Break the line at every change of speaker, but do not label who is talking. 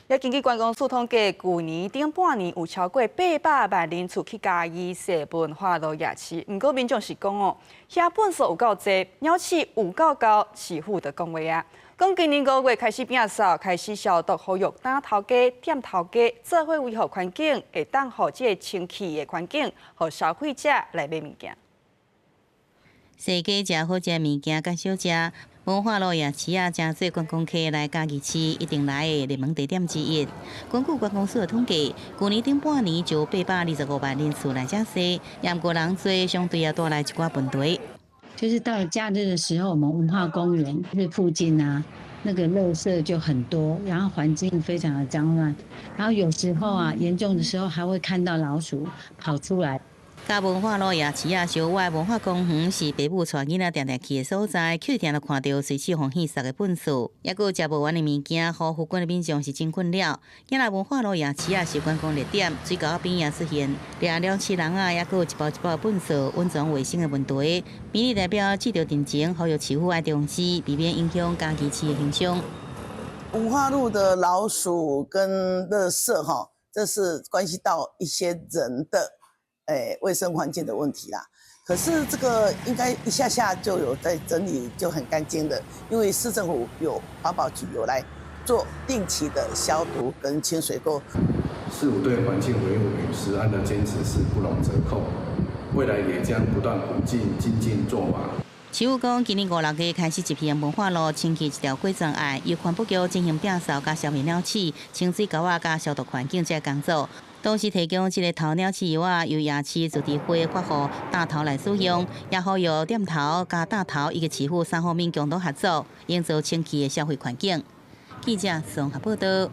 也根据观光署统计，去年顶半年有超过800万人次去嘉义设文化路夜市。不过民众是讲哦，遐本数有够多，鸟鼠有够高，市府就讲话啊。讲今年5月开始摒扫，开始消毒，呼吁担头家、店头家做伙维护环境，会当互这个清气的环境，互消费者来买物件。
世界食好食物件甲小食，文化路夜市啊，真侪观光客来嘉义市一定来的热门地点之一。根据观光署的统计，去年顶半年就825万人次来遮踅，也毋过人多，相对也带来一寡问题。
就是到了假日的时候，我们文化公园这附近啊，那个垃圾就很多，然后环境非常的脏乱，然后有时候啊，严重的时候还会看到老鼠跑出来。
甲文化路夜市啊，小外文化公园是爸母带囡仔定定去的所在，去定就看到随处放垃圾的粪扫，也有食不完的物件，互附近的民众是真困扰。今来文化路夜市啊是观光热点，水沟边也出现了七人啊，也有一包一包的粪扫、温泉卫生的问题。民意代表指导定情，呼吁市府爱重视，避免影响嘉义市的形象。
文化路的老鼠跟垃圾哈，这是关系到一些人的卫生环境的问题啦。可是这个应该一下下就有在整理，就很干净的，因为市政府有环保局有来做定期的消毒跟清水沟。
市府对环境维护与食安的坚持是不容折扣，未来也将不断精进做法。
市府讲，今年5、6月开始一批文化路清起一条过障碍，由环保局进行摒扫、加消灭鸟鼠、清水沟啊、加消毒环境这工作。同时提供这个头鸟饲药啊，由夜市自治会发予大头来使用，也呼吁店头、加大头以及市府3方面共同合作，营造清气的消费环境。记者宋合报道。